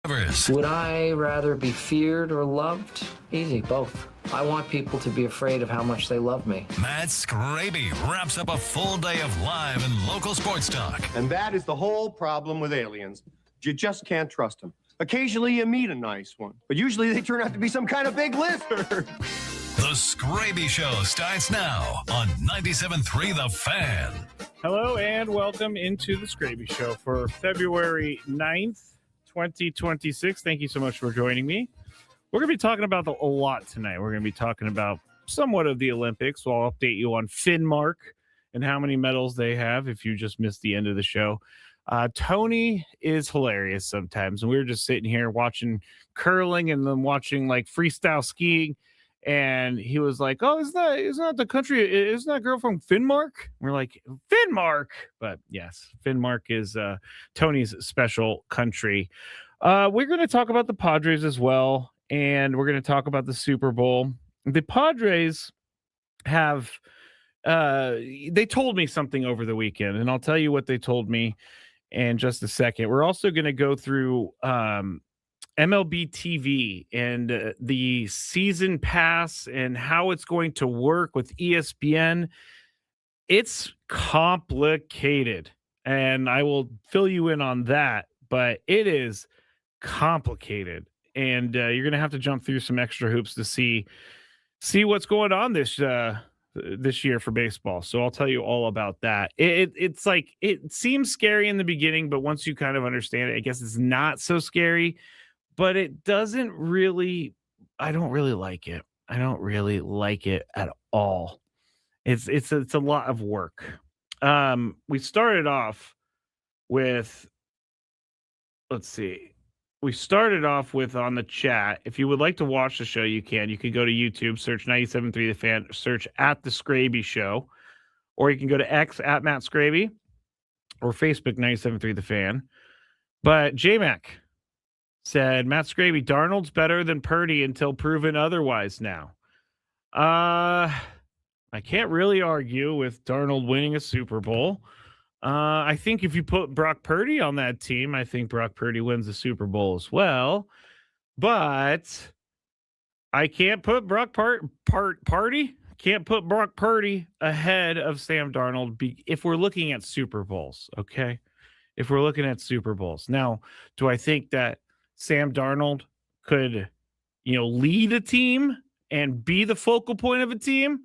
Would I rather be feared or loved? Easy, both. I want people to be afraid of how much they love me. Matt Skraby wraps up a full day of live and local sports talk. And that is the whole problem with aliens. You just can't trust them. Occasionally you meet a nice one, but usually they turn out to be some kind of big lizard. The Skraby Show starts now on 97.3 The Fan. Hello and welcome into the Skraby Show for February 9th, 2026. Thank you so much for joining me. We're going to be talking about a lot tonight. We're going to be talking about somewhat of the Olympics. So I'll update you on Finnmark and how many medals they have if you just missed the end of the show. Tony is hilarious sometimes. And we were just sitting here watching curling and then watching like freestyle skiing. And he was like, "Oh, isn't that the country? Isn't that girl from Finnmark?" We're like, "Finnmark," but yes, Finnmark is Tony's special country. We're going to talk about the Padres as well, and we're going to talk about the Super Bowl. The Padres have they told me something over the weekend, and I'll tell you what they told me in just a second. We're also going to go through MLB TV and the season pass and how it's going to work with ESPN. It's complicated, and I will fill you in on that, but it is complicated, and you're going to have to jump through some extra hoops to see what's going on this year for baseball. So I'll tell you all about that. It's like, it seems scary in the beginning, but once you kind of understand it, I guess it's not so scary. But it doesn't really, I don't really like it. I don't really like it at all. It's a lot of work. We started off with, let's see. We started off with on the chat. If you would like to watch the show, you can. You can go to YouTube, search 97.3 The Fan, search at The Skraby Show. Or you can go to X at Matt Skraby or Facebook 97.3 The Fan. But J-Mac said, Matt Skraby, Darnold's better than Purdy until proven otherwise now. I can't really argue with Darnold winning a Super Bowl. I think if you put Brock Purdy on that team, I think Brock Purdy wins the Super Bowl as well. But I can't put Brock can't put Brock Purdy ahead of Sam Darnold if we're looking at Super Bowls, okay? If we're looking at Super Bowls. Now, do I think that Sam Darnold could, lead a team and be the focal point of a team?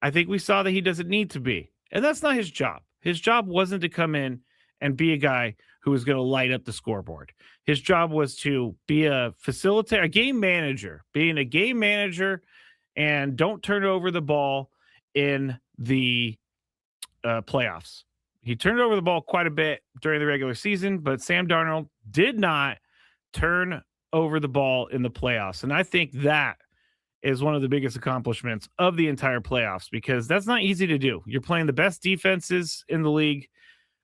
I think we saw that he doesn't need to be. And that's not his job. His job wasn't to come in and be a guy who was going to light up the scoreboard. His job was to be a facilitator, a game manager, being a game manager, and don't turn over the ball in the playoffs. He turned over the ball quite a bit during the regular season, but Sam Darnold did not turn over the ball in the playoffs. And I think that is one of the biggest accomplishments of the entire playoffs, because that's not easy to do. You're playing the best defenses in the league.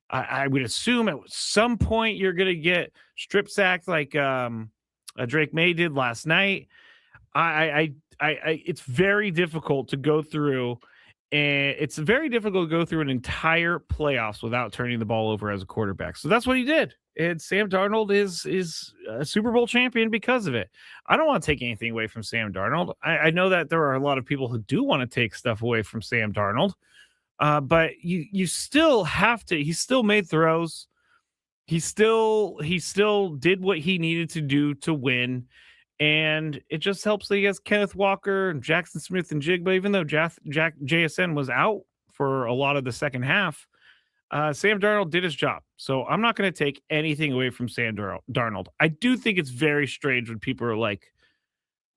I would assume at some point you're going to get strip sacked like Drake May did last night. It's very difficult to go through. And it's very difficult to go through an entire playoffs without turning the ball over as a quarterback. So that's what he did. And Sam Darnold is a Super Bowl champion because of it. I don't want to take anything away from Sam Darnold. I know that there are a lot of people who do want to take stuff away from Sam Darnold. But you still have to. He still made throws. He still did what he needed to do to win. And it just helps that he has Kenneth Walker and Jackson Smith and Jigba, even though JSN was out for a lot of the second half. Sam Darnold did his job. So I'm not going to take anything away from Sam Darnold. I do think it's very strange when people are like,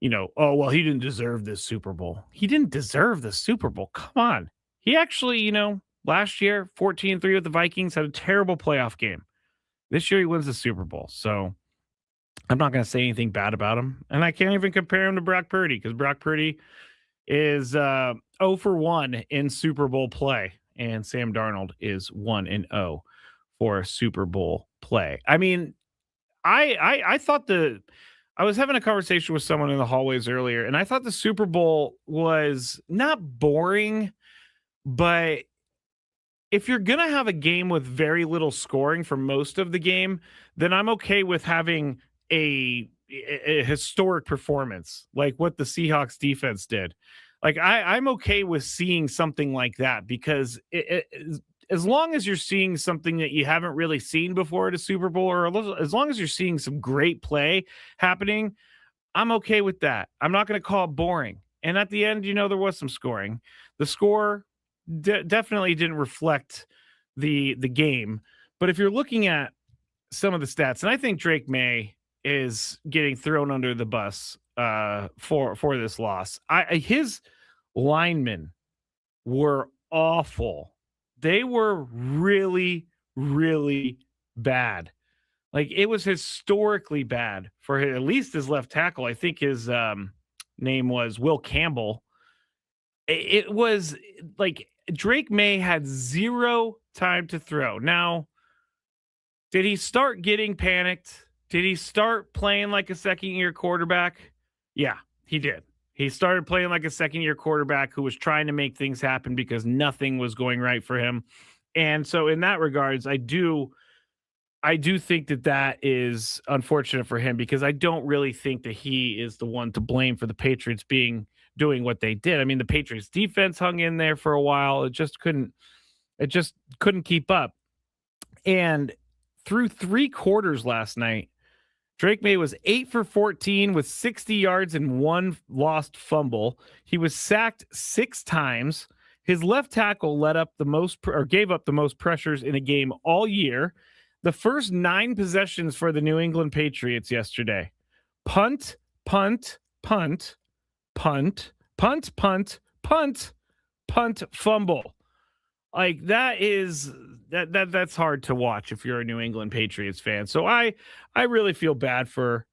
oh, well, he didn't deserve this Super Bowl. He didn't deserve the Super Bowl. Come on. He actually, last year, 14-3 with the Vikings, had a terrible playoff game. This year he wins the Super Bowl. So I'm not going to say anything bad about him. And I can't even compare him to Brock Purdy, because Brock Purdy is 0 for 1 in Super Bowl play. And Sam Darnold is 1-0 for Super Bowl play. I mean, I thought I was having a conversation with someone in the hallways earlier, and I thought the Super Bowl was not boring, but if you're going to have a game with very little scoring for most of the game, then I'm okay with having a historic performance like what the Seahawks defense did. Like I'm okay with seeing something like that because as long as you're seeing something that you haven't really seen before at a Super Bowl, or as long as you're seeing some great play happening, I'm okay with that. I'm not going to call it boring. And at the end, there was some scoring. The score definitely didn't reflect the game. But if you're looking at some of the stats, and I think Drake May is getting thrown under the bus for this loss. His linemen were awful. They were really, really bad. Like, it was historically bad for at least his left tackle. I think his name was Will Campbell. It was like Drake May had zero time to throw. Now, did he start getting panicked? Did he start playing like a second-year quarterback? Yeah, he did. He started playing like a second-year quarterback who was trying to make things happen because nothing was going right for him. And so in that regards, I do think that is unfortunate for him because I don't really think that he is the one to blame for the Patriots doing what they did. I mean, the Patriots defense hung in there for a while. It just couldn't keep up. And through 3 quarters last night, Drake May was 8 for 14 with 60 yards and 1 lost fumble. He was sacked 6 times. His left tackle gave up the most pressures in a game all year. The first 9 possessions for the New England Patriots yesterday: punt, punt, punt, punt, punt, punt, punt, punt, fumble. Like, that's hard to watch if you're a New England Patriots fan. So I really feel bad for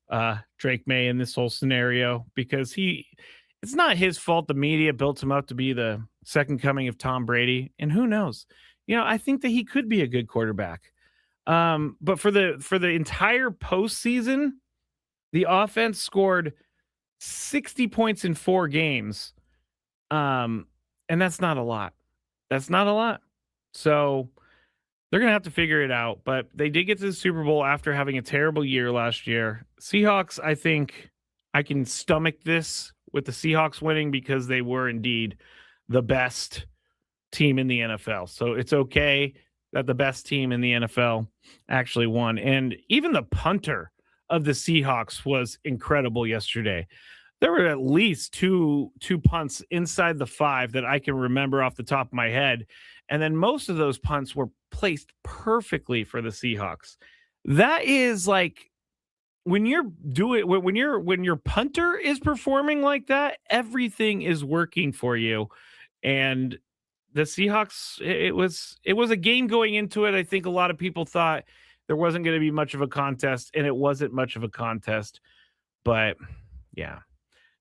Drake May in this whole scenario because it's not his fault. The media built him up to be the second coming of Tom Brady, and who knows? I think that he could be a good quarterback. But for the entire postseason, the offense scored 60 points in 4 games. And that's not a lot. That's not a lot. So they're going to have to figure it out. But they did get to the Super Bowl after having a terrible year last year. Seahawks, I think I can stomach this with the Seahawks winning because they were indeed the best team in the NFL. So it's okay that the best team in the NFL actually won. And even the punter of the Seahawks was incredible yesterday. There were at least two punts inside the 5 that I can remember off the top of my head. And then most of those punts were placed perfectly for the Seahawks. That is like when your punter is performing like that, everything is working for you. And the Seahawks, it was a game going into it. I think a lot of people thought there wasn't going to be much of a contest, and it wasn't much of a contest. But yeah.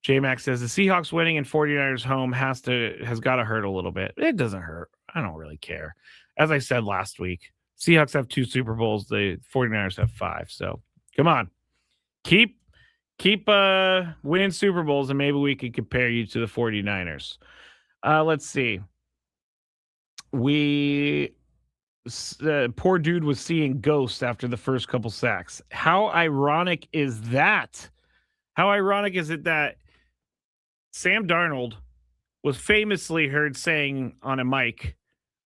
J-Max says the Seahawks winning and 49ers home has got to hurt a little bit. It doesn't hurt. I don't really care. As I said last week, Seahawks have 2 Super Bowls. The 49ers have 5. So come on. Keep winning Super Bowls, and maybe we could compare you to the 49ers. Let's see. Poor dude was seeing ghosts after the first couple sacks. How ironic is that? How ironic is it that Sam Darnold was famously heard saying on a mic,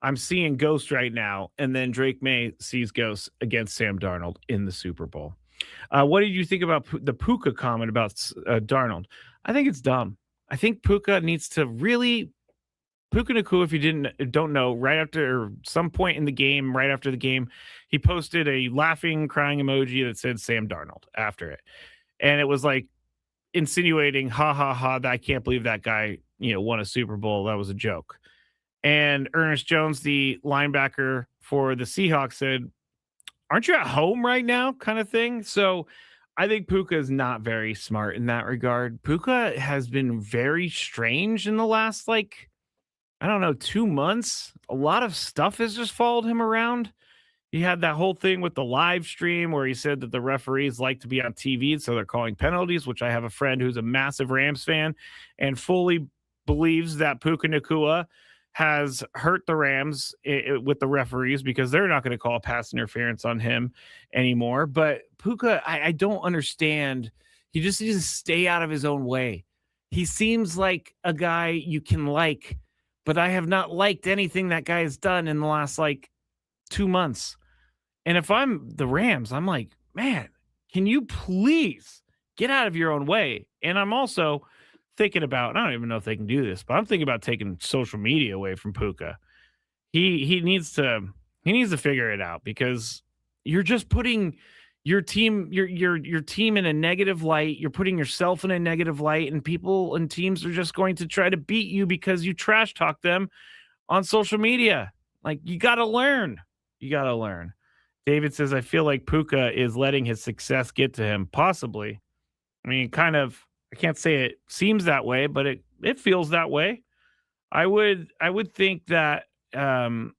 "I'm seeing ghosts right now," and then Drake May sees ghosts against Sam Darnold in the Super Bowl. What did you think about the Puka comment about Darnold? I think it's dumb. I think Puka needs to really Puka Nacua, if you don't know, right after some point in the game, right after the game, he posted a laughing, crying emoji that said Sam Darnold after it. And it was like insinuating, ha ha ha, I can't believe that guy, won a Super Bowl. That was a joke. And Ernest Jones, the linebacker for the Seahawks, said, "Aren't you at home right now?" kind of thing. So I think Puka is not very smart in that regard. Puka has been very strange in the last, 2 months. A lot of stuff has just followed him around. He had that whole thing with the live stream where he said that the referees like to be on TV, so they're calling penalties, which I have a friend who's a massive Rams fan and fully believes that Puka Nacua has hurt the Rams with the referees because they're not going to call pass interference on him anymore. But Puka, I don't understand. He just needs to stay out of his own way. He seems like a guy you can like, but I have not liked anything that guy has done in the last 2 months. And if I'm the Rams, I'm like, man, can you please get out of your own way? And I'm also thinking about, I don't even know if they can do this, but I'm thinking about taking social media away from Puka. He needs to figure it out, because you're just putting your team your team in a negative light. You're putting yourself in a negative light, and people and teams are just going to try to beat you because you trash talk them on social media. You got to learn. You got to learn. David says, I feel like Puka is letting his success get to him. Possibly. I mean, kind of, I can't say it seems that way, but it feels that way. I would think that, being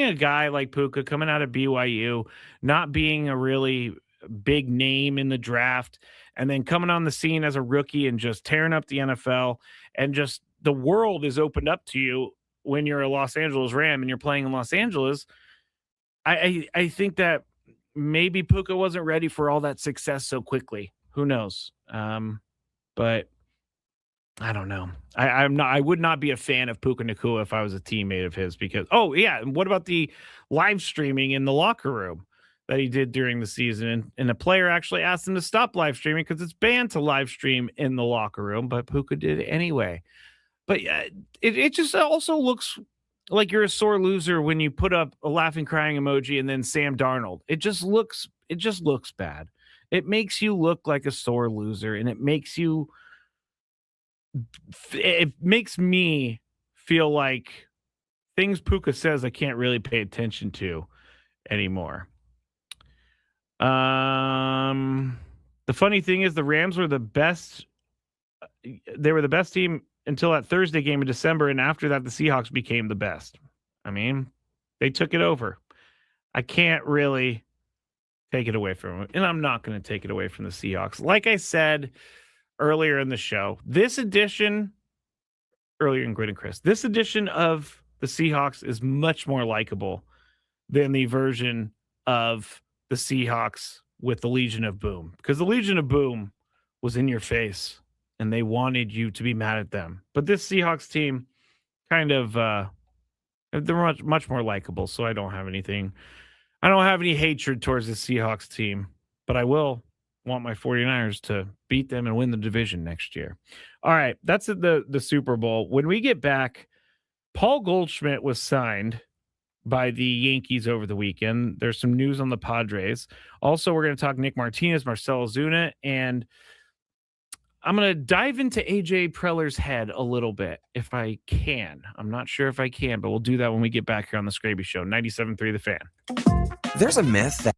a guy like Puka coming out of BYU, not being a really big name in the draft, and then coming on the scene as a rookie and just tearing up the NFL, and just the world is opened up to you when you're a Los Angeles Ram and you're playing in Los Angeles. I think that maybe Puka wasn't ready for all that success so quickly. Who knows? But I don't know. I would not be a fan of Puka Nacua if I was a teammate of his, because, and what about the live streaming in the locker room that he did during the season? And a player actually asked him to stop live streaming because it's banned to live stream in the locker room, but Puka did it anyway. But it just also looks like you're a sore loser when you put up a laughing, crying emoji and then Sam Darnold. It just looks bad. It makes you look like a sore loser, and it makes me feel like things Puka says I can't really pay attention to anymore. The funny thing is, the Rams were the best. They were the best team until that Thursday game in December, and after that, the Seahawks became the best. I mean, they took it over. I can't really take it away from them, and I'm not going to take it away from the Seahawks. Like I said earlier in the show, this edition of the Seahawks is much more likable than the version of the Seahawks with the Legion of Boom, because the Legion of Boom was in your face and they wanted you to be mad at them. But this Seahawks team kind of, they're much more likable. So I don't have any hatred towards the Seahawks team, but I will want my 49ers to beat them and win the division next year. All right. That's the Super Bowl. When we get back, Paul Goldschmidt was signed by the Yankees over the weekend. There's some news on the Padres. Also, we're going to talk Nick Martinez, Marcell Ozuna, and I'm going to dive into AJ Preller's head a little bit if I can. I'm not sure if I can, but we'll do that when we get back here on the Skraby Show, 97.3 The Fan. There's a myth that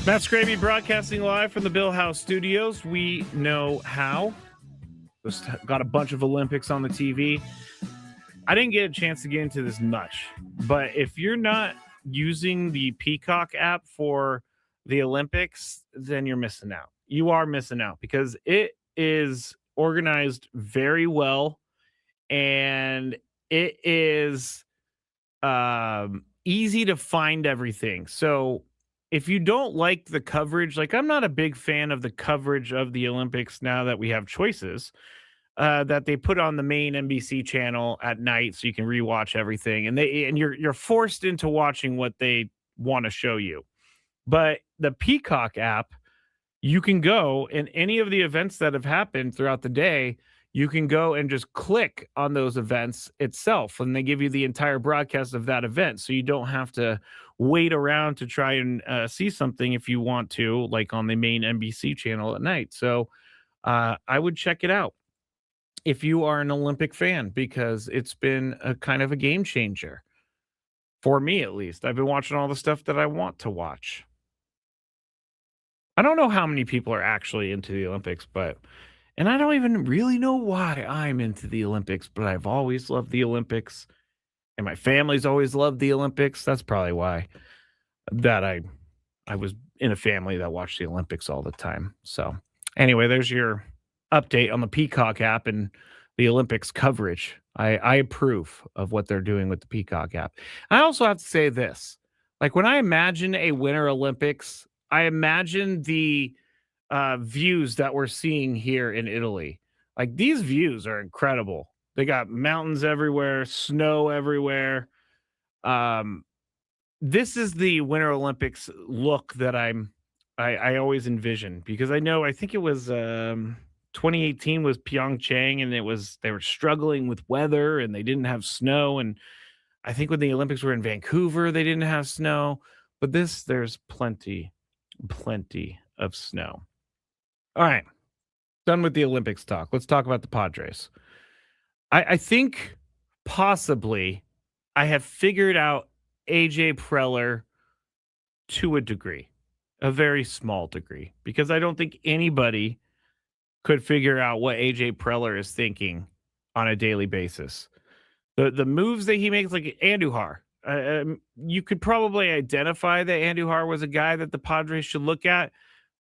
Matt Skraby broadcasting live from the Bill House Studios. We know how. Just got a bunch of Olympics on the TV. I didn't get a chance to get into this much, but if you're not using the Peacock app for the Olympics, then you're missing out. You are missing out because it is organized very well, and it is easy to find everything. So if you don't like the coverage, like I'm not a big fan of the coverage of the Olympics now that we have choices that they put on the main NBC channel at night, so you can rewatch everything, and you're forced into watching what they want to show you. But the Peacock app, you can go and any of the events that have happened throughout the day, you can go and just click on those events itself, and they give you the entire broadcast of that event, so you don't have to wait around to try and see something if you want to, like on the main NBC channel at night. So I would check it out if you are an Olympic fan, because it's been a kind of a game changer for me, at least. I've been watching all the stuff that I want to watch. I don't know how many people are actually into the Olympics, and I don't even really know why I'm into the Olympics, but I've always loved the Olympics, and my family's always loved the Olympics. That's probably why that I was in a family that watched the Olympics all the time. So anyway, there's your update on the Peacock app and the Olympics coverage. I approve of what they're doing with the Peacock app. I also have to say this, like when I imagine a Winter Olympics, I imagine the views that we're seeing here in Italy. Like these views are incredible. They got mountains everywhere, snow everywhere. This is the Winter Olympics look that I always envision, because I think it was 2018 was Pyeongchang, and they were struggling with weather and they didn't have snow. And I think when the Olympics were in Vancouver, they didn't have snow. But there's plenty of snow. All right. Done with the Olympics talk. Let's talk about the Padres. I think possibly I have figured out AJ Preller to a degree, a very small degree, because I don't think anybody could figure out what AJ Preller is thinking on a daily basis. The moves that he makes, like Andujar, you could probably identify that Andujar was a guy that the Padres should look at,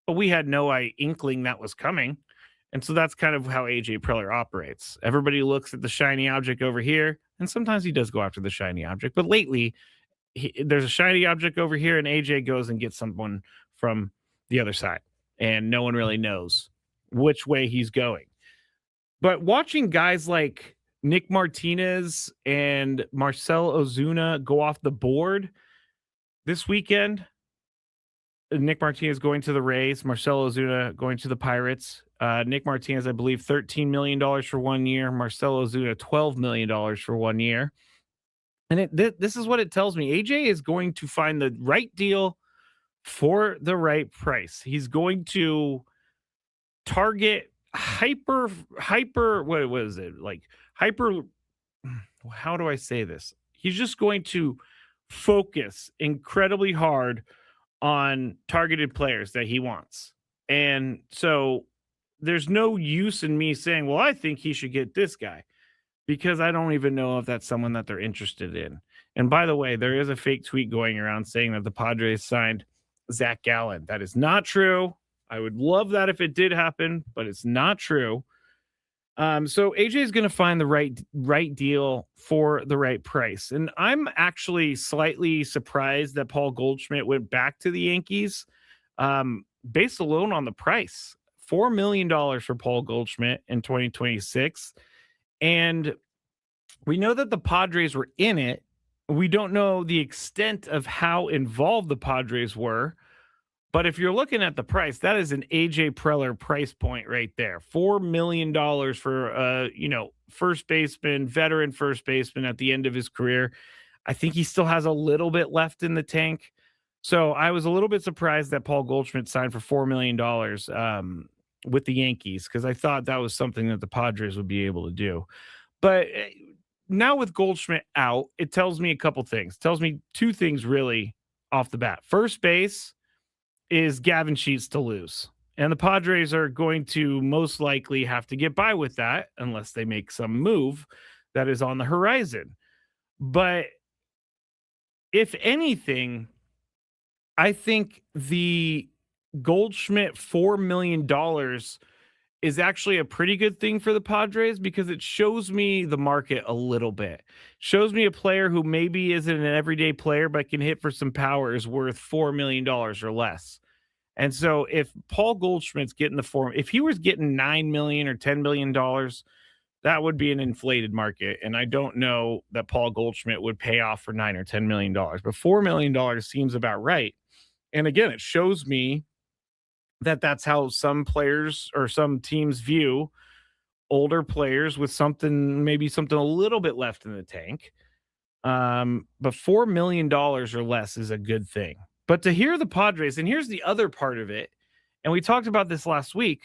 but we had no inkling that was coming. And so that's kind of how AJ Preller operates. Everybody looks at the shiny object over here, and sometimes he does go after the shiny object. But lately, there's a shiny object over here, and AJ goes and gets someone from the other side, and no one really knows which way he's going. But watching guys like Nick Martinez and Marcell Ozuna go off the board this weekend, Nick Martinez going to the Rays, Marcell Ozuna going to the Pirates. Nick Martinez, I believe, $13 million for 1 year. Marcell Ozuna, $12 million for 1 year. And this is what it tells me. AJ is going to find the right deal for the right price. He's going to target hyper, what was it? Like hyper, how do I say this? He's just going to focus incredibly hard on targeted players that he wants. And so there's no use in me saying, well, I think he should get this guy, because I don't even know if that's someone that they're interested in. And by the way, there is a fake tweet going around saying that the Padres signed Zach Gallen. That is not true. I would love that if it did happen, but it's not true. So AJ is going to find the right deal for the right price. And I'm actually slightly surprised that Paul Goldschmidt went back to the Yankees, based alone on the price. $4 million for Paul Goldschmidt in 2026. And we know that the Padres were in it. We don't know the extent of how involved the Padres were. But if you're looking at the price, that is an AJ Preller price point right there. $4 million for first baseman, veteran first baseman at the end of his career. I think he still has a little bit left in the tank. So I was a little bit surprised that Paul Goldschmidt signed for $4 million with the Yankees, because I thought that was something that the Padres would be able to do. But now with Goldschmidt out, it tells me a couple things. It tells me two things really off the bat. First base is Gavin Sheets to lose. And the Padres are going to most likely have to get by with that unless they make some move that is on the horizon. But if anything, I think the Goldschmidt $4 million is actually a pretty good thing for the Padres because it shows me the market a little bit. Shows me a player who maybe isn't an everyday player but can hit for some power is worth $4 million or less. And so if Paul Goldschmidt's getting the form, if he was getting $9 million or $10 million, that would be an inflated market. And I don't know that Paul Goldschmidt would pay off for $9 or $10 million, but $4 million seems about right. And again, it shows me that that's how some players or some teams view older players with maybe something a little bit left in the tank. But $4 million or less is a good thing. But to hear the Padres, and here's the other part of it, and we talked about this last week.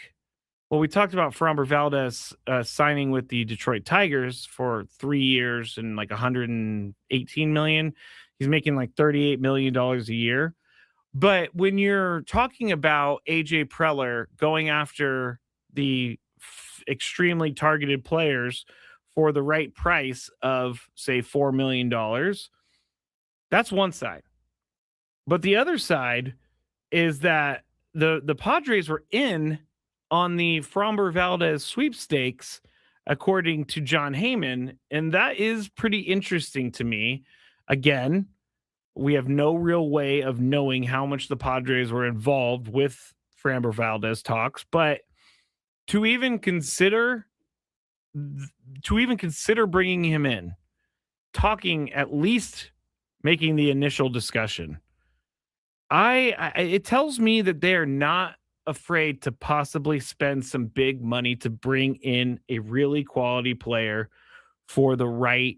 Well, we talked about Framber Valdez signing with the Detroit Tigers for 3 years and like $118 million. He's making like $38 million a year. But when you're talking about AJ Preller going after the extremely targeted players for the right price of, say, $4 million, that's one side. But the other side is that the Padres were in on the Framber Valdez sweepstakes, according to John Heyman, and that is pretty interesting to me. Again, we have no real way of knowing how much the Padres were involved with Framber Valdez talks, but to even consider bringing him in, talking, at least making the initial discussion, it tells me that they are not afraid to possibly spend some big money to bring in a really quality player for the right.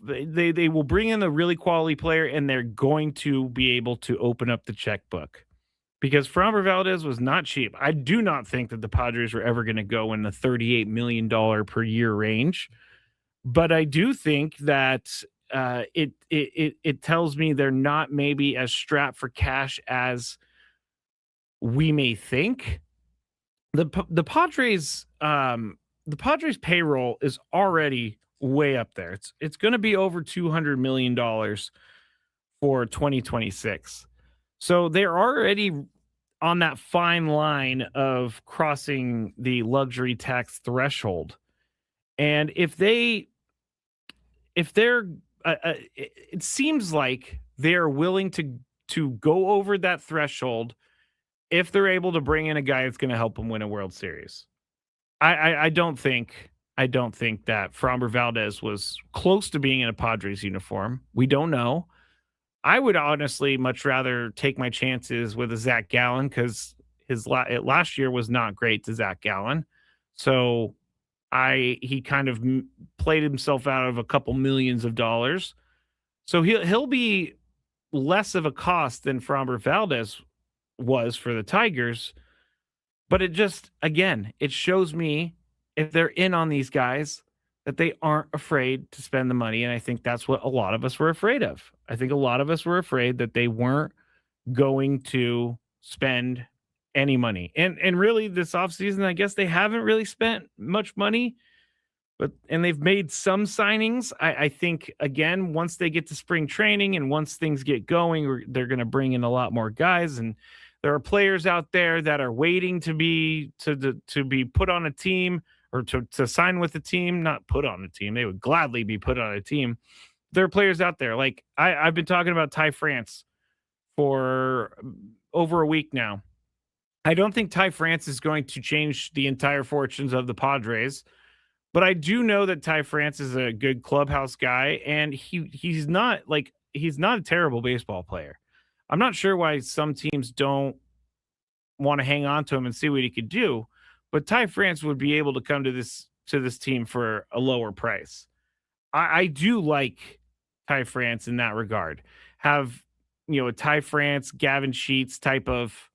They will bring in a really quality player, and they're going to be able to open up the checkbook because Framber Valdez was not cheap. I do not think that the Padres were ever going to go in the $38 million per year range, but I do think that it tells me they're not maybe as strapped for cash as we may think. The Padres payroll is already way up there. It's going to be over $200 million for 2026. So they're already on that fine line of crossing the luxury tax threshold. And if they're it seems like they're willing to go over that threshold if they're able to bring in a guy that's going to help them win a World Series. I don't think that Framber Valdez was close to being in a Padres uniform. We don't know. I would honestly much rather take my chances with a Zach Gallen because his last year was not great to Zach Gallen. So he kind of played himself out of a couple millions of dollars. So he'll be less of a cost than Framber Valdez was for the Tigers. But it just, again, it shows me if they're in on these guys that they aren't afraid to spend the money. And I think that's what a lot of us were afraid of. I think a lot of us were afraid that they weren't going to spend any money. And really this offseason, I guess they haven't really spent much money, and they've made some signings. I think, again, once they get to spring training and once things get going, they're going to bring in a lot more guys. And there are players out there that are waiting to be put on a team or to sign with a team, not put on a team. They would gladly be put on a team. There are players out there. Like I've been talking about Ty France for over a week now. I don't think Ty France is going to change the entire fortunes of the Padres, but I do know that Ty France is a good clubhouse guy, and he's not a terrible baseball player. I'm not sure why some teams don't want to hang on to him and see what he could do, but Ty France would be able to come to this team for a lower price. I do like Ty France in that regard. Have, a Ty France, Gavin Sheets type of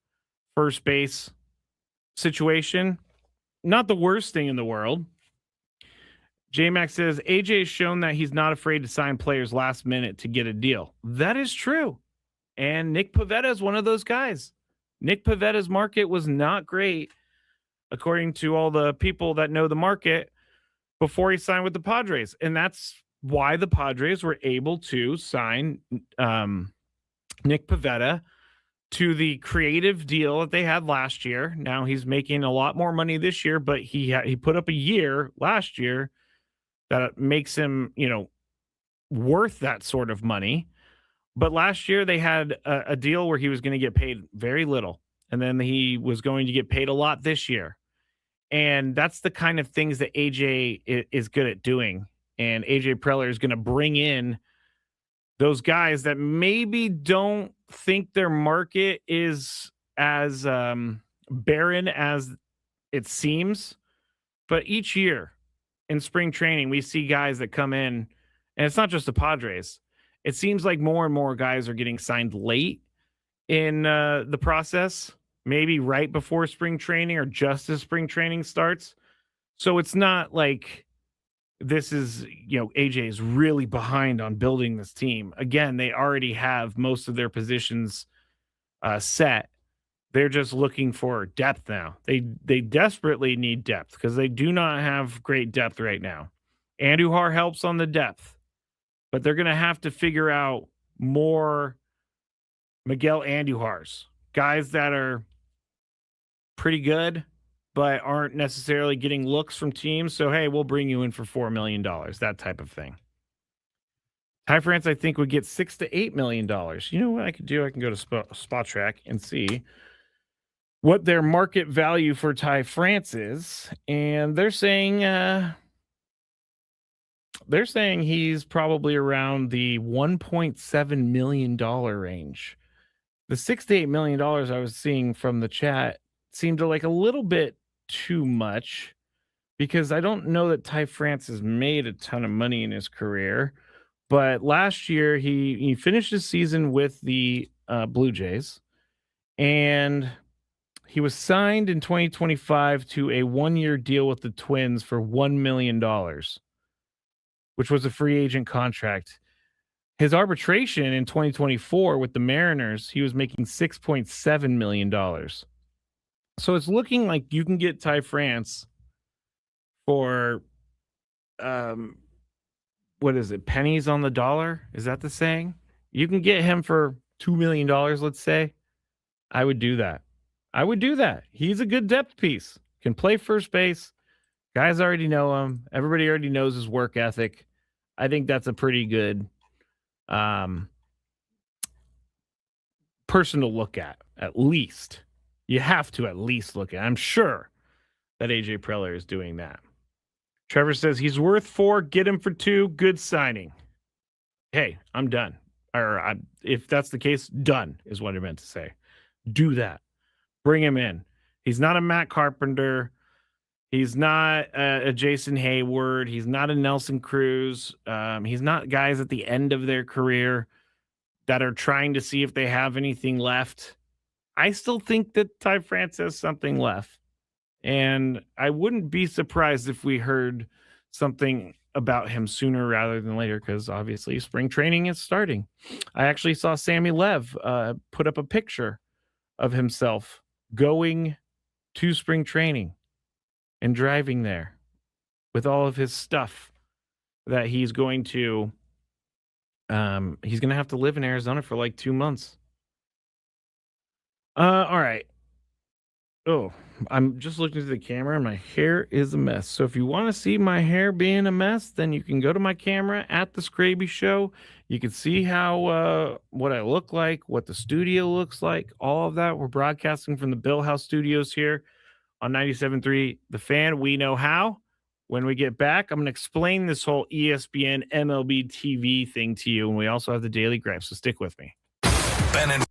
first base situation. Not the worst thing in the world. J-Max says, AJ has shown that he's not afraid to sign players last minute to get a deal. That is true. And Nick Pivetta is one of those guys. Nick Pivetta's market was not great, according to all the people that know the market, before he signed with the Padres. And that's why the Padres were able to sign Nick Pivetta to the creative deal that they had last year. Now he's making a lot more money this year, but he put up a year last year that makes him, worth that sort of money. But last year they had a deal where he was going to get paid very little, and then he was going to get paid a lot this year. And that's the kind of things that AJ is good at doing. And AJ Preller is going to bring in those guys that maybe don't think their market is as barren as it seems. But each year in spring training, we see guys that come in, and it's not just the Padres. It seems like more and more guys are getting signed late in the process, maybe right before spring training or just as spring training starts. So it's not like this is, AJ is really behind on building this team. Again, they already have most of their positions set. They're just looking for depth now. They desperately need depth because they do not have great depth right now. Andujar helps on the depth, but they're going to have to figure out more Miguel Andujars, guys that are pretty good, but aren't necessarily getting looks from teams. So, hey, we'll bring you in for $4 million, that type of thing. Ty France, I think, would get $6 to $8 million. You know what I could do? I can go to Spot Track and see what their market value for Ty France is. And they're saying he's probably around the $1.7 million range. The $6 to $8 million I was seeing from the chat seemed like a little bit too much, because I don't know that Ty France has made a ton of money in his career. But last year he finished his season with the Blue Jays, and he was signed in 2025 to a 1-year deal with the Twins for $1 million, which was a free agent contract. His arbitration in 2024 with the Mariners, he was making $6.7 million. So it's looking like you can get Ty France for, what is it, pennies on the dollar? Is that the saying? You can get him for $2 million, let's say. I would do that. He's a good depth piece. Can play first base. Guys already know him. Everybody already knows his work ethic. I think that's a pretty good person to look at least. You have to at least look at. I'm sure that AJ Preller is doing that. Trevor says he's worth $4. Get him for $2. Good signing. Hey, I'm done. Or if that's the case, done is what I meant to say. Do that. Bring him in. He's not a Matt Carpenter. He's not a Jason Hayward. He's not a Nelson Cruz. He's not guys at the end of their career that are trying to see if they have anything left. I still think that Ty France has something left. And I wouldn't be surprised if we heard something about him sooner rather than later, because obviously spring training is starting. I actually saw Sammy Lev put up a picture of himself going to spring training and driving there with all of his stuff that he's going to have to live in Arizona for like 2 months. All right. Oh, I'm just looking at the camera and my hair is a mess. So if you want to see my hair being a mess, then you can go to my camera at the Skraby Show. You can see how what I look like, what the studio looks like, all of that. We're broadcasting from the Bill House Studios here on 97.3 The Fan. We know how. When we get back, I'm going to explain this whole ESPN MLB TV thing to you, and we also have the Daily Gripe, so stick with me. Ben and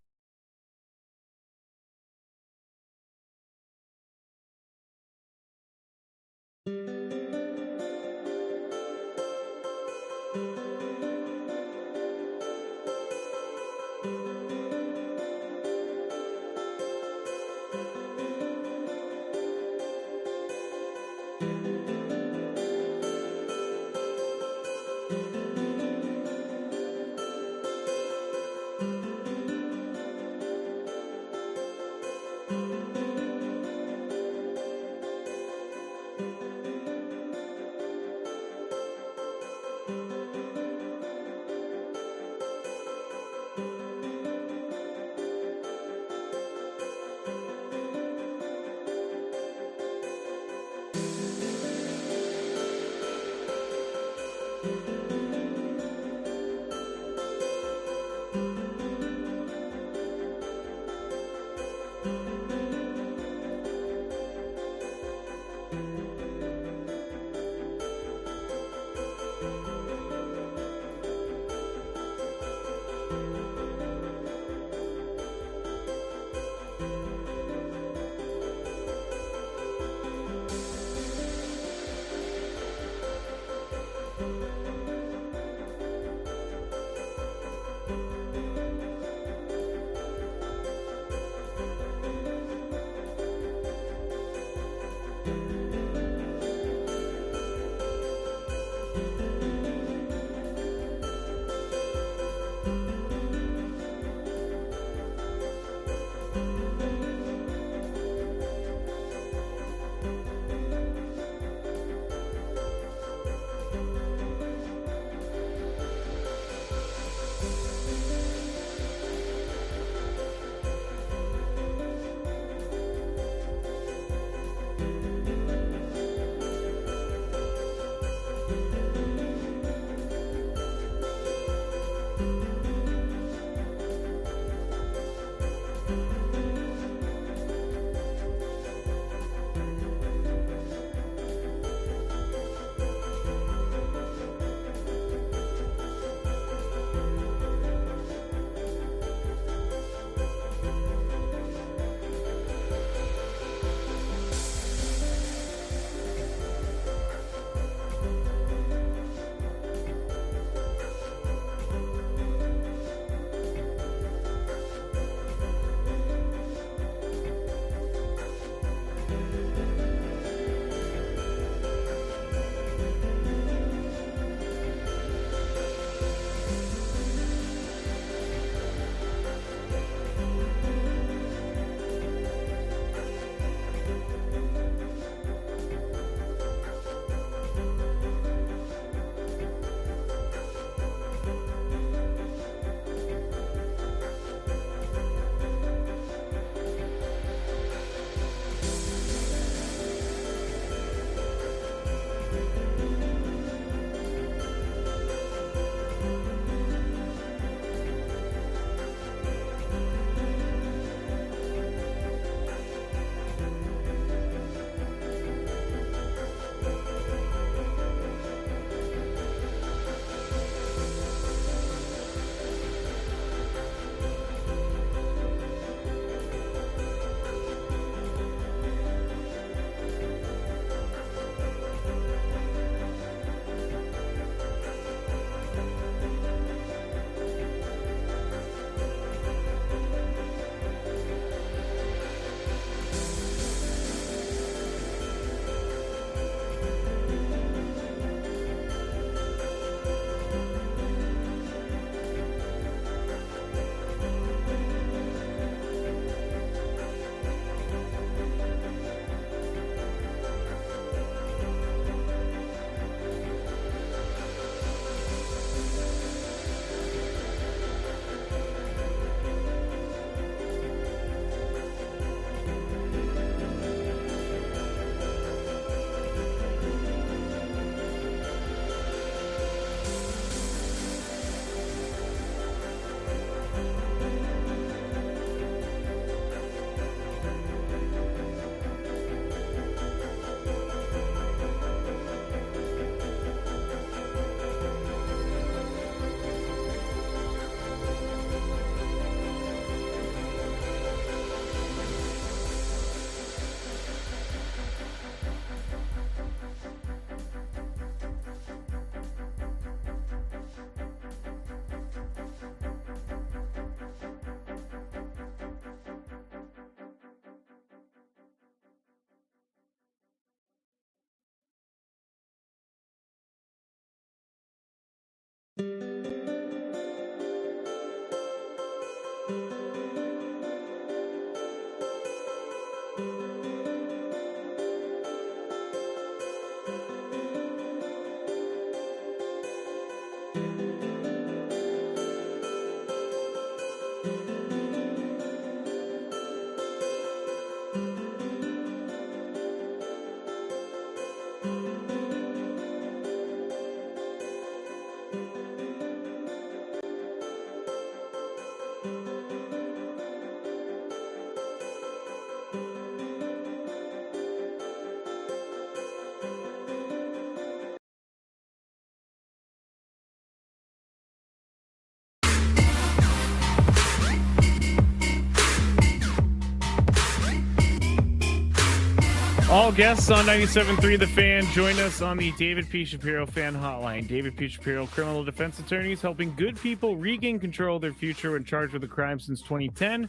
All guests on 97.3 The Fan join us on the David P. Shapiro Fan Hotline. David P. Shapiro, criminal defense attorneys helping good people regain control of their future when charged with a crime since 2010.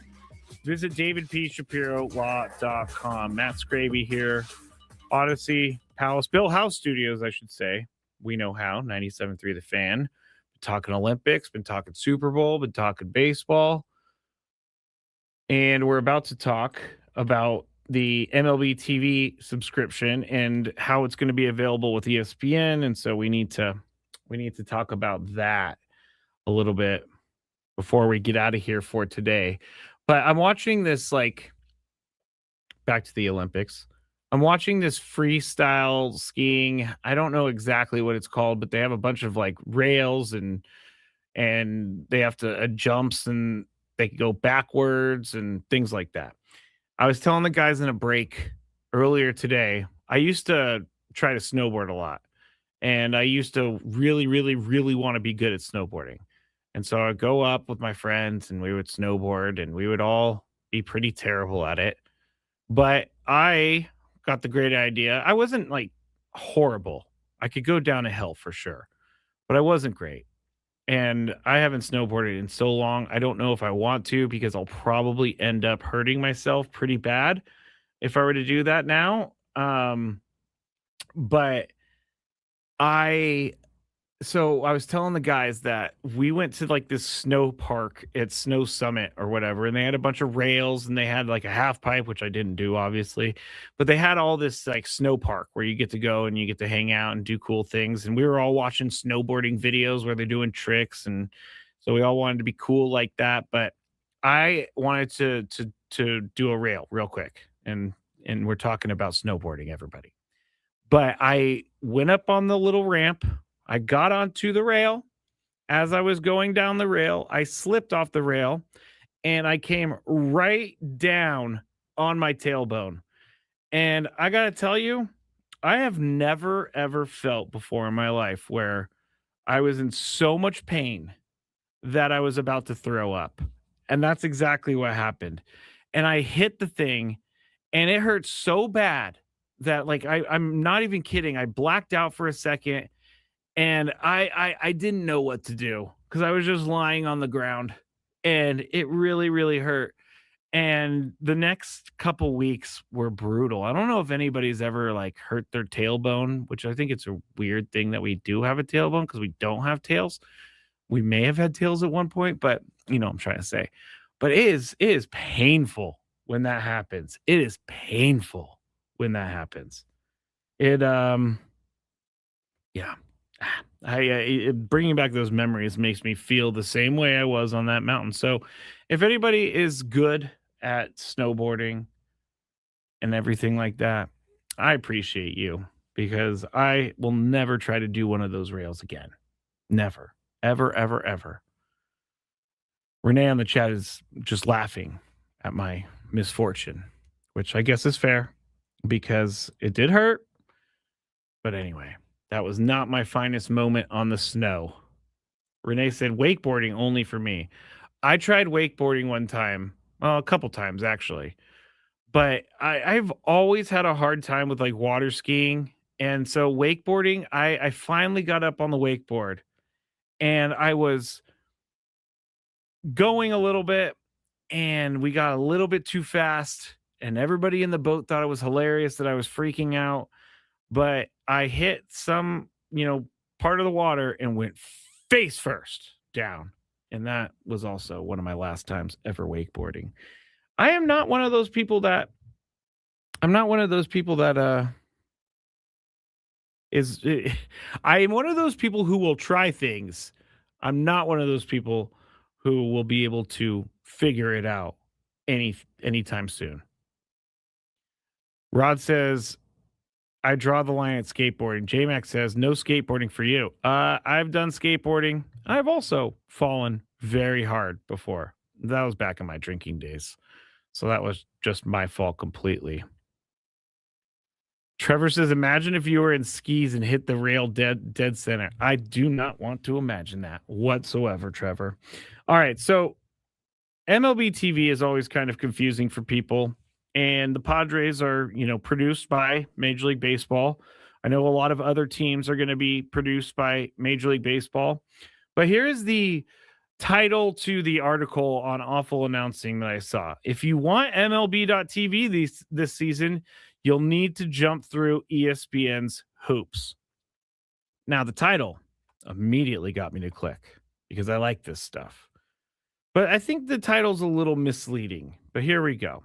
Visit davidpshapirolaw.com. Matt Skraby here. Odyssey, Palace, Bill House Studios, I should say. We know how. 97.3 The Fan. Been talking Olympics, been talking Super Bowl, been talking baseball. And we're about to talk about the MLB TV subscription and how it's going to be available with ESPN. And so we need to talk about that a little bit before we get out of here for today. But I'm watching this, like, back to the Olympics. I'm watching this freestyle skiing. I don't know exactly what it's called, but they have a bunch of like rails and they have to jumps and they can go backwards and things like that. I was telling the guys in a break earlier today, I used to try to snowboard a lot. And I used to really, really, really want to be good at snowboarding. And so I'd go up with my friends and we would snowboard and we would all be pretty terrible at it. But I got the great idea. I wasn't like horrible. I could go down a hill for sure, but I wasn't great. And I haven't snowboarded in so long. I don't know if I want to because I'll probably end up hurting myself pretty bad if I were to do that now. But I was telling the guys that we went to like this snow park at Snow Summit or whatever, and they had a bunch of rails and they had like a half pipe, which I didn't do obviously, but they had all this like snow park where you get to go and you get to hang out and do cool things. And we were all watching snowboarding videos where they're doing tricks. And so we all wanted to be cool like that. But I wanted to do a rail real quick. And we're talking about snowboarding, everybody. But I went up on the little ramp. I got onto the rail. As I was going down the rail, I slipped off the rail and I came right down on my tailbone. And I got to tell you, I have never, ever felt before in my life where I was in so much pain that I was about to throw up. And that's exactly what happened. And I hit the thing and it hurt so bad that, like, I'm not even kidding. I blacked out for a second. And I didn't know what to do because I was just lying on the ground and it really, really hurt. And the next couple weeks were brutal. I don't know if anybody's ever like hurt their tailbone, which I think it's a weird thing that we do have a tailbone because we don't have tails. We may have had tails at one point, but you know what I'm trying to say. But it is painful when that happens. It is painful when that happens. Yeah. Bringing back those memories makes me feel the same way I was on that mountain. So if anybody is good at snowboarding and everything like that, I appreciate you because I will never try to do one of those rails again. Never, ever, ever, ever. Renee on the chat is just laughing at my misfortune, which I guess is fair because it did hurt. But anyway, that was not my finest moment on the snow. Renee said wakeboarding only for me. I tried wakeboarding one time, well, a couple times actually, but I've always had a hard time with like water skiing. And so wakeboarding, I finally got up on the wakeboard and I was going a little bit and we got a little bit too fast and everybody in the boat thought it was hilarious that I was freaking out. But I hit some, part of the water and went face first down. And that was also one of my last times ever wakeboarding. I am not one of those people that is I am one of those people who will try things. I'm not one of those people who will be able to figure it out anytime soon. Rod says, I draw the line at skateboarding. J-Mac says, no skateboarding for you. I've done skateboarding. I've also fallen very hard before. That was back in my drinking days. So that was just my fault completely. Trevor says, imagine if you were in skis and hit the rail dead center. I do not want to imagine that whatsoever, Trevor. All right, so MLB TV is always kind of confusing for people, and the Padres are, produced by Major League Baseball. I know a lot of other teams are going to be produced by Major League Baseball, but here is the title to the article on Awful Announcing that I saw. If you want MLB.TV this season, you'll need to jump through ESPN's hoops. Now, the title immediately got me to click because I like this stuff. But I think the title's a little misleading. But here we go.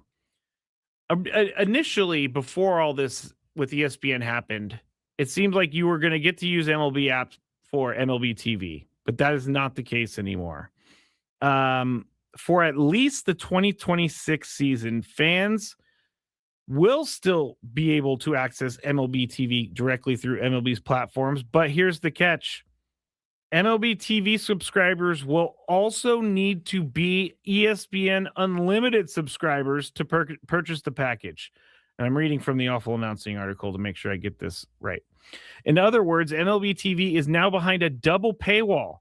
Initially, before all this with ESPN happened, it seemed like you were going to get to use MLB apps for MLB TV. But that is not the case anymore. For at least the 2026 season, fans will still be able to access MLB TV directly through MLB's platforms. But here's the catch. MLB TV subscribers will also need to be ESPN Unlimited subscribers to purchase the package. And I'm reading from the Awful Announcing article to make sure I get this right. In other words, MLB TV is now behind a double paywall.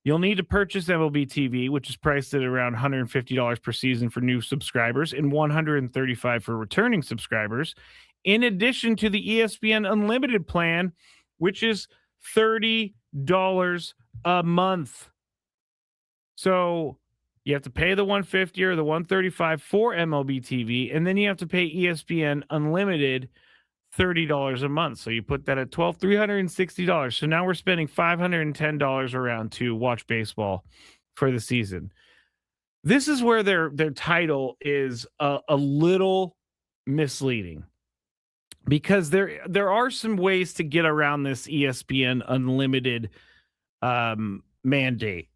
You'll need to purchase MLB TV, which is priced at around $150 per season for new subscribers and $135 for returning subscribers, in addition to the ESPN Unlimited plan, which is $30 a month. So you have to pay the $150 or the $135 for MLB TV, and then you have to pay ESPN Unlimited $30 a month. So you put that at $360. So now we're spending $510 around to watch baseball for the season. This is where their title is a little misleading, because there are some ways to get around this ESPN Unlimited mandate.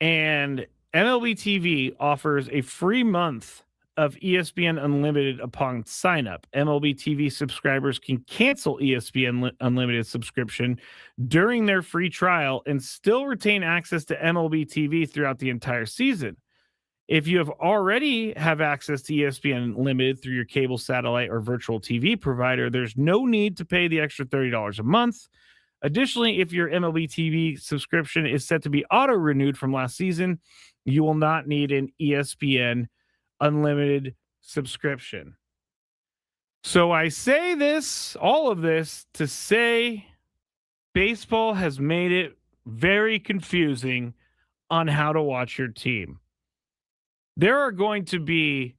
And MLB TV offers a free month of ESPN Unlimited upon sign up. MLB TV subscribers can cancel ESPN Unlimited subscription during their free trial and still retain access to MLB TV throughout the entire season. If you have already have access to ESPN Unlimited through your cable, satellite, or virtual TV provider, there's no need to pay the extra $30 a month. Additionally, if your MLB TV subscription is set to be auto-renewed from last season, you will not need an ESPN Unlimited subscription. So I say all of this to say baseball has made it very confusing on how to watch your team. There are going to be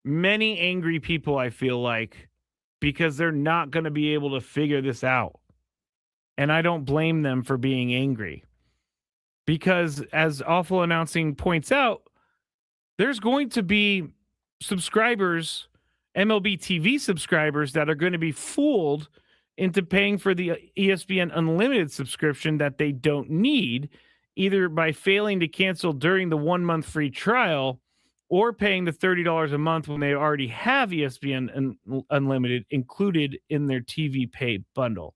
many angry people, I feel like, because they're not going to be able to figure this out. And I don't blame them for being angry. Because as Awful Announcing points out, there's going to be subscribers, MLB TV subscribers, that are going to be fooled into paying for the ESPN Unlimited subscription that they don't need, either by failing to cancel during the 1 month free trial or paying the $30 a month when they already have ESPN Unlimited included in their TV pay bundle.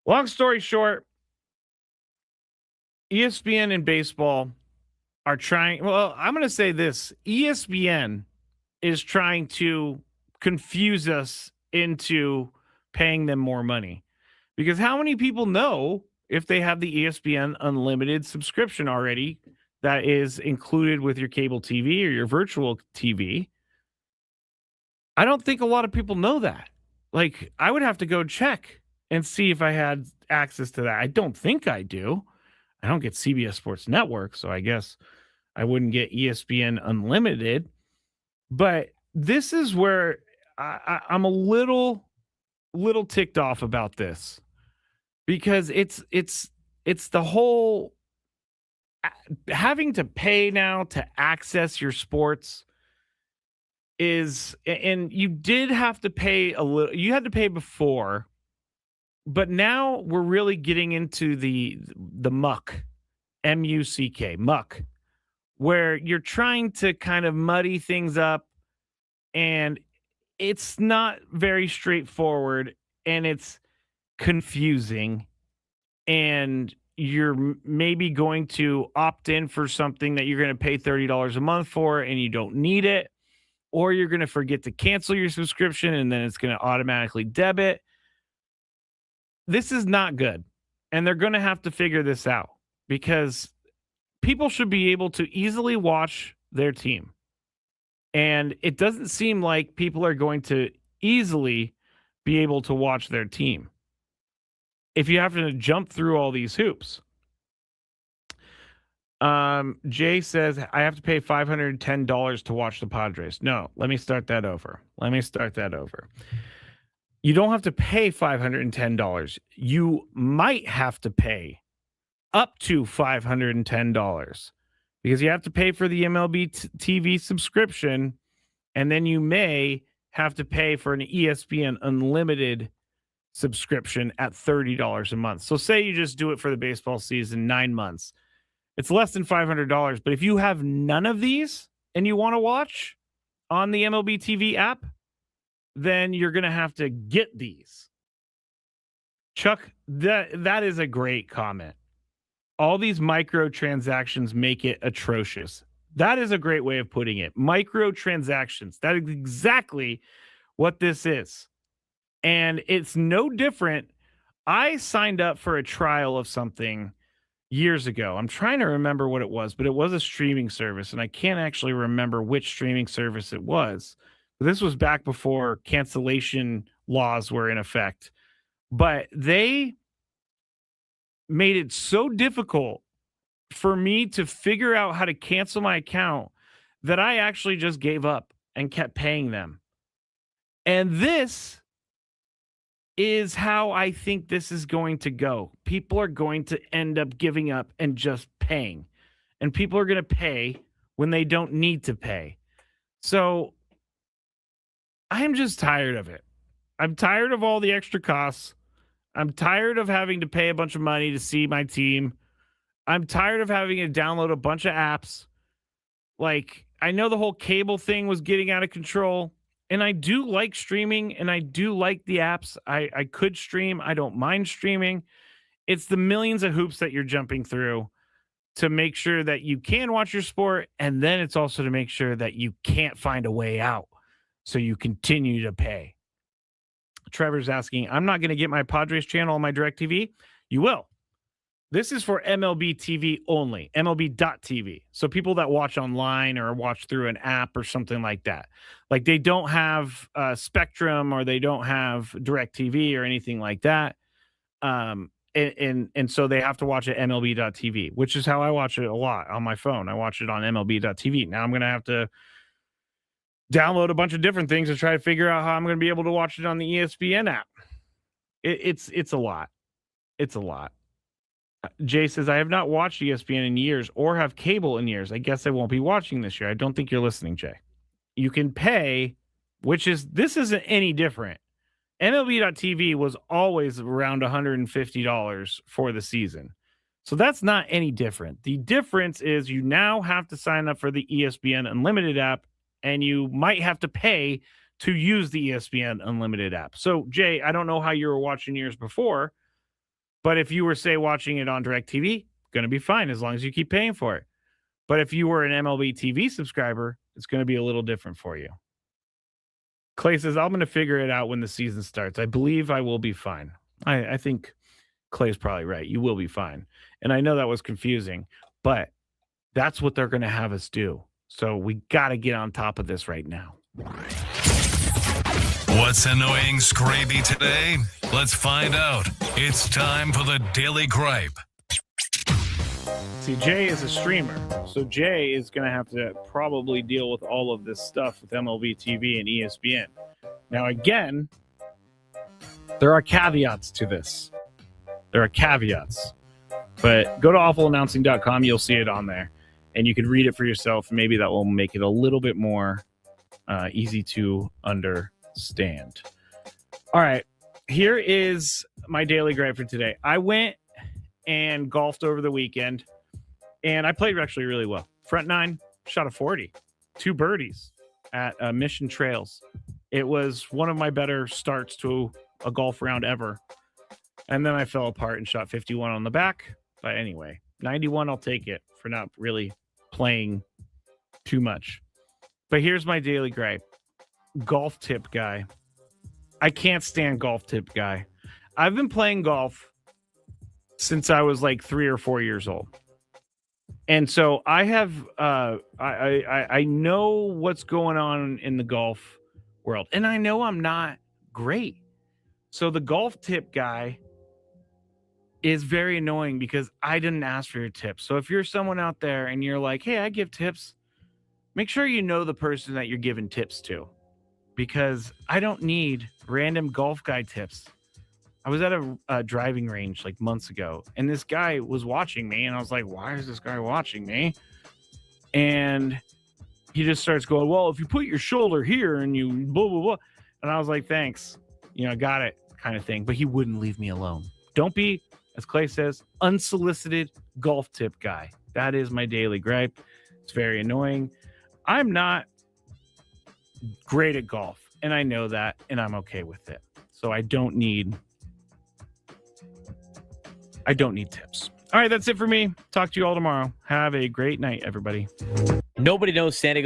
Long story short, ESPN and baseball are trying. Well, I'm going to say this. ESPN is trying to confuse us into paying them more money, because how many people know if they have the ESPN Unlimited subscription already that is included with your cable TV or your virtual TV? I don't think a lot of people know that. Like, I would have to go check and see if I had access to that. I don't think I do. I don't get CBS Sports Network, so I guess I wouldn't get ESPN Unlimited. But this is where I'm a little ticked off about this, because it's it's the whole having to pay now to access your sports and you did have to pay a little, you had to pay before, but now we're really getting into the muck, muck, muck, where you're trying to kind of muddy things up, and it's not very straightforward, and it's confusing, and you're maybe going to opt in for something that you're going to pay $30 a month for and you don't need it, or you're going to forget to cancel your subscription and then it's going to automatically debit. This is not good. And they're going to have to figure this out because people should be able to easily watch their team. And it doesn't seem like people are going to easily be able to watch their team if you have to jump through all these hoops. Jay says, I have to pay $510 to watch the Padres. No, let me start that over. You don't have to pay $510. You might have to pay up to $510 because you have to pay for the MLB TV subscription, and then you may have to pay for an ESPN Unlimited subscription at $30 a month. So say you just do it for the baseball season, 9 months. It's less than $500. But if you have none of these and you want to watch on the MLB TV app, then you're going to have to get these. Chuck, that is a great comment. All these microtransactions make it atrocious. That is a great way of putting it. Microtransactions. That is exactly what this is. And it's no different. I signed up for a trial of something years ago. I'm trying to remember what it was, but it was a streaming service, and I can't actually remember which streaming service it was. But this was back before cancellation laws were in effect. But they made it so difficult for me to figure out how to cancel my account that I actually just gave up and kept paying them. And this is how I think this is going to go. People are going to end up giving up and just paying. And people are going to pay when they don't need to pay. So I'm just tired of it. I'm tired of all the extra costs. I'm tired of having to pay a bunch of money to see my team. I'm tired of having to download a bunch of apps. Like, I know the whole cable thing was getting out of control. And I do like streaming, and I do like the apps. I could stream. I don't mind streaming. It's the millions of hoops that you're jumping through to make sure that you can watch your sport, and then it's also to make sure that you can't find a way out, so you continue to pay. Trevor's asking, I'm not going to get my Padres channel on my DirecTV. You will. This is for MLB TV only, MLB.TV. So people that watch online or watch through an app or something like that. Like they don't have Spectrum or they don't have DirecTV or anything like that. And so they have to watch it MLB.TV, which is how I watch it a lot on my phone. I watch it on MLB.TV. Now I'm going to have to download a bunch of different things to try to figure out how I'm going to be able to watch it on the ESPN app. It's a lot. It's a lot. Jay says, I have not watched ESPN in years or have cable in years. I guess I won't be watching this year. I don't think you're listening, Jay. You can pay, this isn't any different. MLB.TV was always around $150 for the season. So that's not any different. The difference is you now have to sign up for the ESPN Unlimited app, and you might have to pay to use the ESPN Unlimited app. So, Jay, I don't know how you were watching yours before, but if you were, say, watching it on DirecTV, going to be fine as long as you keep paying for it. But if you were an MLB TV subscriber, it's going to be a little different for you. Clay says, I'm going to figure it out when the season starts. I believe I will be fine. I think Clay's probably right. You will be fine. And I know that was confusing, but that's what they're going to have us do. So we got to get on top of this right now. What's annoying Skraby today? Let's find out. It's time for the Daily Gripe. See, Jay is a streamer, so Jay is going to have to probably deal with all of this stuff with MLB TV and ESPN. Now, again, there are caveats to this. There are caveats. But go to awfulannouncing.com. You'll see it on there. And you can read it for yourself. Maybe that will make it a little bit more easy to understand. All right. Here is my daily gripe for today. I went and golfed over the weekend, and I played actually really well. Front nine, shot a 40, 2 birdies at Mission Trails. It was one of my better starts to a golf round ever. And then I fell apart and shot 51 on the back. But anyway, 91, I'll take it for not really playing too much. But here's my daily gripe. Golf tip guy. I can't stand golf tip guy. I've been playing golf since I was like 3 or 4 years old. And so I have I know what's going on in the golf world. And I know I'm not great. So the golf tip guy is very annoying because I didn't ask for your tips. So if you're someone out there and you're like, hey, I give tips, make sure you know the person that you're giving tips to, because I don't need random golf guy tips. I was at a driving range like months ago, and this guy was watching me, and I was like, why is this guy watching me? And he just starts going, well, if you put your shoulder here and you blah, blah, blah. And I was like, thanks, got it kind of thing. But he wouldn't leave me alone. Don't be, as Clay says, unsolicited golf tip guy. That is my daily gripe. It's very annoying. I'm not great at golf, and I know that, and I'm okay with it. So I don't need tips. All right, that's it for me. Talk to you all tomorrow. Have a great night, everybody. Nobody knows Santa